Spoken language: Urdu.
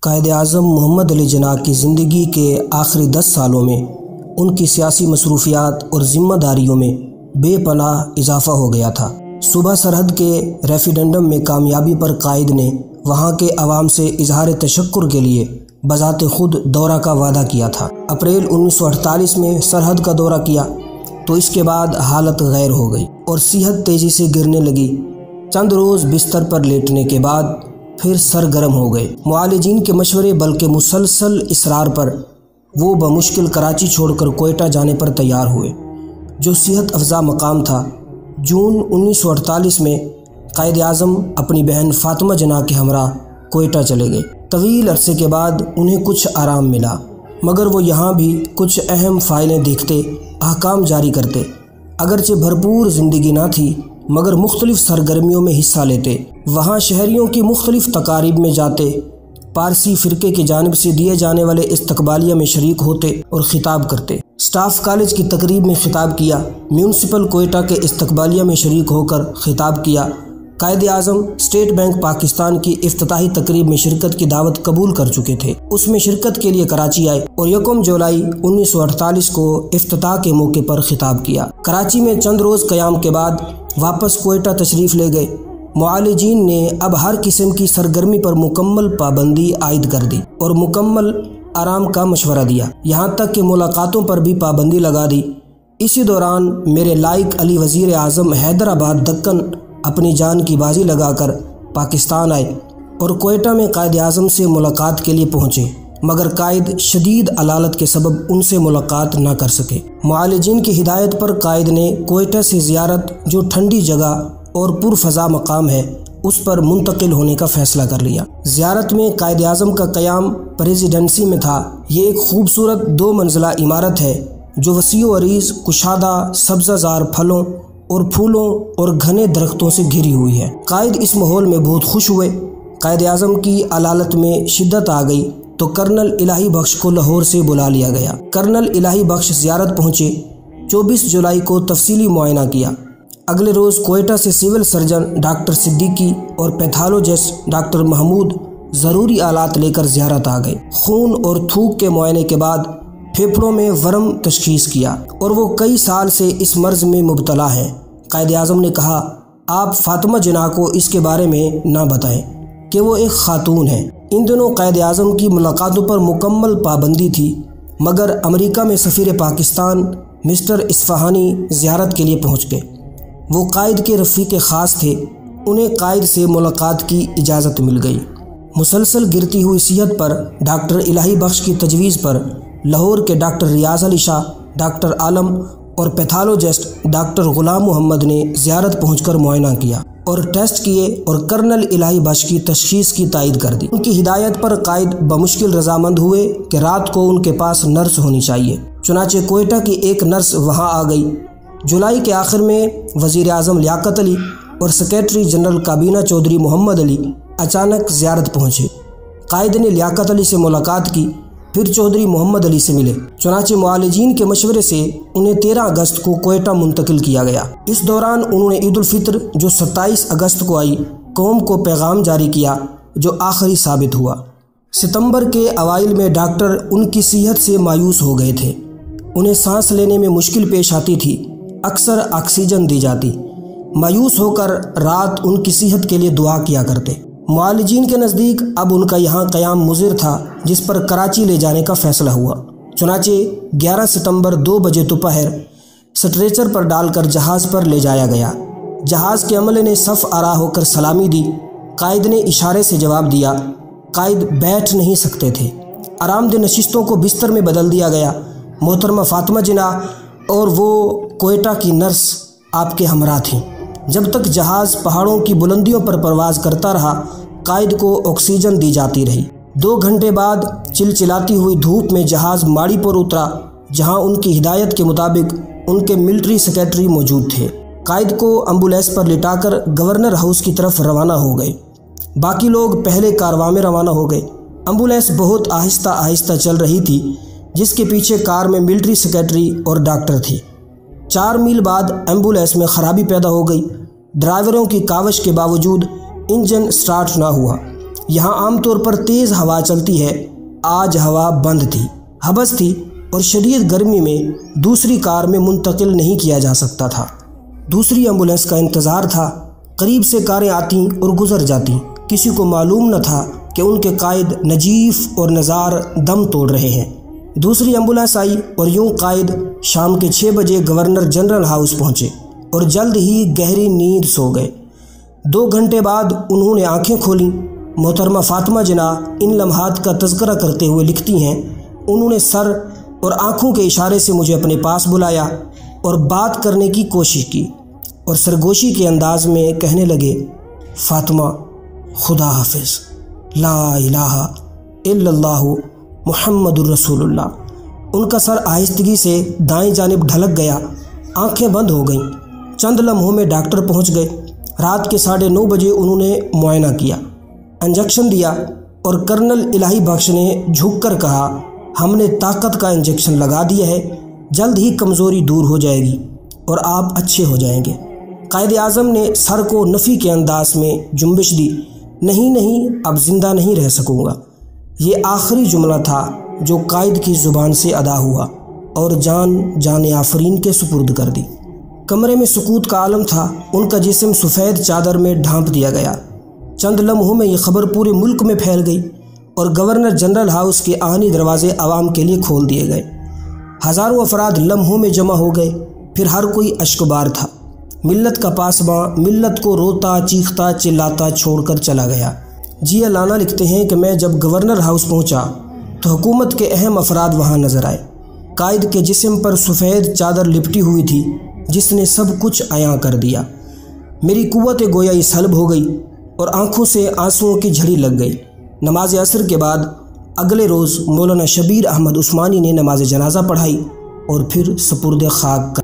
قائد اعظم محمد علی جناح کی زندگی کے آخری 10 سالوں میں ان کی سیاسی مصروفیات اور ذمہ داریوں میں بے پناہ اضافہ ہو گیا تھا۔ صوبہ سرحد کے ریفرینڈم میں کامیابی پر قائد نے وہاں کے عوام سے اظہار تشکر کے لیے بذات خود دورہ کا وعدہ کیا تھا۔ اپریل 1948 میں سرحد کا دورہ کیا تو اس کے بعد حالت غیر ہو گئی اور صحت تیزی سے گرنے لگی۔ چند روز بستر پر لیٹنے کے بعد پھر سرگرم ہو گئے۔ معالجین کے مشورے بلکہ مسلسل اصرار پر وہ بمشکل کراچی چھوڑ کر کوئٹہ جانے پر تیار ہوئے، جو صحت افزا مقام تھا۔ جون 1948 میں قائد اعظم اپنی بہن فاطمہ جناح کے ہمراہ کوئٹہ چلے گئے۔ طویل عرصے کے بعد انہیں کچھ آرام ملا، مگر وہ یہاں بھی کچھ اہم فائلیں دیکھتے، احکام جاری کرتے۔ اگرچہ بھرپور زندگی نہ تھی مگر مختلف سرگرمیوں میں حصہ لیتے۔ وہاں شہریوں کی مختلف تقاریب میں جاتے، پارسی فرقے کی جانب سے دیے جانے والے استقبالیہ میں شریک ہوتے اور خطاب کرتے۔ سٹاف کالج کی تقریب میں خطاب کیا، میونسپل کوئٹہ کے استقبالیہ میں شریک ہو کر خطاب کیا۔ قائد اعظم اسٹیٹ بینک پاکستان کی افتتاحی تقریب میں شرکت کی دعوت قبول کر چکے تھے۔ اس میں شرکت کے لیے کراچی آئے اور 1 جولائی 1948 کو افتتاح کے موقع پر خطاب کیا۔ کراچی میں چند روز قیام کے بعد واپس کوئٹہ تشریف لے گئے۔ معالجین نے اب ہر قسم کی سرگرمی پر مکمل پابندی عائد کر دی اور مکمل آرام کا مشورہ دیا، یہاں تک کہ ملاقاتوں پر بھی پابندی لگا دی۔ اسی دوران میرے لائق علی وزیر اعظم حیدرآباد دکن اپنی جان کی بازی لگا کر پاکستان آئے اور کوئٹہ میں قائد اعظم سے ملاقات کے لیے پہنچے، مگر قائد شدید علالت کے سبب ان سے ملاقات نہ کر سکے۔ معالجین کی ہدایت پر قائد نے کوئٹہ سے زیارت، جو ٹھنڈی جگہ اور پرفضا مقام ہے، اس پر منتقل ہونے کا فیصلہ کر لیا۔ زیارت میں قائد اعظم کا قیام پریزیڈنسی میں تھا۔ یہ ایک خوبصورت 2 منزلہ عمارت ہے جو وسیع و عریض، کشادہ، سبزہ زار پھلوں اور پھولوں اور گھنے درختوں سے گھری ہوئی ہے۔ قائد اس ماحول میں بہت خوش ہوئے۔ قائد اعظم کی علالت میں شدت آ گئی تو کرنل الہی بخش کو لاہور سے بلا لیا گیا۔ کرنل الہی بخش زیارت پہنچے، 24 جولائی کو تفصیلی معائنہ کیا۔ اگلے روز کوئٹہ سے سول سرجن ڈاکٹر صدیقی اور پیتھالوجسٹ ڈاکٹر محمود ضروری آلات لے کر زیارت آ گئے۔ خون اور تھوک کے معائنے کے بعد پھیپھڑوں میں ورم تشخیص کیا اور وہ کئی سال سے اس مرض میں مبتلا ہے۔ قائد اعظم نے کہا، آپ فاطمہ جناح کو اس کے بارے میں نہ بتائیں کہ وہ ایک خاتون ہے۔ ان دنوں قائد اعظم کی ملاقاتوں پر مکمل پابندی تھی، مگر امریکہ میں سفیر پاکستان مسٹر اصفہانی زیارت کے لیے پہنچ گئے۔ وہ قائد کے رفیق خاص تھے، انہیں قائد سے ملاقات کی اجازت مل گئی۔ مسلسل گرتی ہوئی صحت پر ڈاکٹر الہی بخش کی تجویز پر لاہور کے ڈاکٹر ریاض علی شاہ، ڈاکٹر عالم اور پیتھالوجسٹ ڈاکٹر غلام محمد نے زیارت پہنچ کر معائنہ کیا اور ٹیسٹ کیے اور کرنل الہی بخش کی تشخیص کی تائید کر دی۔ ان کی ہدایت پر قائد بمشکل رضامند ہوئے کہ رات کو ان کے پاس نرس ہونی چاہیے، چنانچہ کوئٹہ کی ایک نرس وہاں آ گئی۔ جولائی کے آخر میں وزیر اعظم لیاقت علی اور سیکریٹری جنرل کابینہ چودھری محمد علی اچانک زیارت پہنچے۔ قائد نے لیاقت علی سے ملاقات کی، پھر چودھری محمد علی سے ملے، چنانچہ معالجین کے مشورے سے انہیں 13 اگست کو کوئٹہ منتقل کیا گیا۔ اس دوران انہوں نے عید الفطر جو 27 اگست کو آئی، قوم کو پیغام جاری کیا جو آخری ثابت ہوا۔ ستمبر کے اوائل میں ڈاکٹر ان کی صحت سے مایوس ہو گئے تھے، انہیں سانس لینے میں مشکل پیش آتی تھی، اکثر آکسیجن دی جاتی۔ مایوس ہو کر رات ان کی صحت کے لیے دعا کیا کرتے۔ معالجین کے نزدیک اب ان کا یہاں قیام مضر تھا، جس پر کراچی لے جانے کا فیصلہ ہوا۔ چنانچہ 11 ستمبر 2 بجے دوپہر سٹریچر پر ڈال کر جہاز پر لے جایا گیا۔ جہاز کے عملے نے صف آرا ہو کر سلامی دی۔ قائد نے اشارے سے جواب دیا۔ قائد بیٹھ نہیں سکتے تھے۔ آرام دہ نشستوں کو بستر میں بدل دیا گیا۔ محترمہ فاطمہ جناح اور وہ کوئٹہ کی نرس آپ کے ہمراہ تھیں۔ جب تک جہاز پہاڑوں کی بلندیوں پر پرواز کرتا رہا، قائد کو آکسیجن دی جاتی رہی۔ 2 گھنٹے بعد چلچلاتی ہوئی دھوپ میں جہاز ماڑی پر اترا، جہاں ان کی ہدایت کے مطابق ان کے ملٹری سیکریٹری موجود تھے۔ قائد کو ایمبولینس پر لٹا کر گورنر ہاؤس کی طرف روانہ ہو گئے۔ باقی لوگ پہلے کارواں میں روانہ ہو گئے۔ ایمبولینس بہت آہستہ آہستہ چل رہی تھی، جس کے پیچھے کار میں ملٹری سیکریٹری اور ڈاکٹر تھی۔ 4 میل بعد ایمبولینس میں خرابی پیدا ہو گئی۔ ڈرائیوروں کی کاوش کے باوجود انجن سٹارٹ نہ ہوا۔ یہاں عام طور پر تیز ہوا چلتی ہے، آج ہوا بند تھی، حبس تھی اور شدید گرمی میں دوسری کار میں منتقل نہیں کیا جا سکتا تھا۔ دوسری ایمبولینس کا انتظار تھا۔ قریب سے کاریں آتیں اور گزر جاتیں، کسی کو معلوم نہ تھا کہ ان کے قائد نجیف اور نزار دم توڑ رہے ہیں۔ دوسری ایمبولینس آئی اور یوں قائد شام کے 6 بجے گورنر جنرل ہاؤس پہنچے اور جلد ہی گہری نیند سو گئے۔ 2 گھنٹے بعد انہوں نے آنکھیں کھولیں۔ محترمہ فاطمہ جناح ان لمحات کا تذکرہ کرتے ہوئے لکھتی ہیں، انہوں نے سر اور آنکھوں کے اشارے سے مجھے اپنے پاس بلایا اور بات کرنے کی کوشش کی اور سرگوشی کے انداز میں کہنے لگے، فاطمہ، خدا حافظ، لا الہ الا اللہ محمد الرسول اللہ۔ ان کا سر آہستگی سے دائیں جانب ڈھلک گیا، آنکھیں بند ہو گئیں۔ چند لمحوں میں ڈاکٹر پہنچ گئے۔ رات کے 9:30 بجے انہوں نے معائنہ کیا، انجیکشن دیا اور کرنل الہی بخش نے جھک کر کہا، ہم نے طاقت کا انجیکشن لگا دیا ہے، جلد ہی کمزوری دور ہو جائے گی اور آپ اچھے ہو جائیں گے۔ قائد اعظم نے سر کو نفی کے انداز میں جنبش دی، نہیں، اب زندہ نہیں رہ سکوں گا۔ یہ آخری جملہ تھا جو قائد کی زبان سے ادا ہوا اور جان آفرین کے سپرد کر دی۔ کمرے میں سکوت کا عالم تھا۔ ان کا جسم سفید چادر میں ڈھانپ دیا گیا۔ چند لمحوں میں یہ خبر پورے ملک میں پھیل گئی اور گورنر جنرل ہاؤس کے آہنی دروازے عوام کے لیے کھول دیے گئے۔ ہزاروں افراد لمحوں میں جمع ہو گئے، پھر ہر کوئی اشکبار تھا۔ ملت کا پاسباں ملت کو روتا، چیختا، چلاتا چھوڑ کر چلا گیا۔ جی لانا لکھتے ہیں کہ میں جب گورنر ہاؤس پہنچا تو حکومت کے اہم افراد وہاں نظر آئے۔ قائد کے جسم پر سفید چادر لپٹی ہوئی تھی جس نے سب کچھ عیاں کر دیا۔ میری قوت گویائی سلب ہو گئی اور آنکھوں سے آنسوؤں کی جھڑی لگ گئی۔ نماز عصر کے بعد اگلے روز مولانا شبیر احمد عثمانی نے نماز جنازہ پڑھائی اور پھر سپرد خاک کر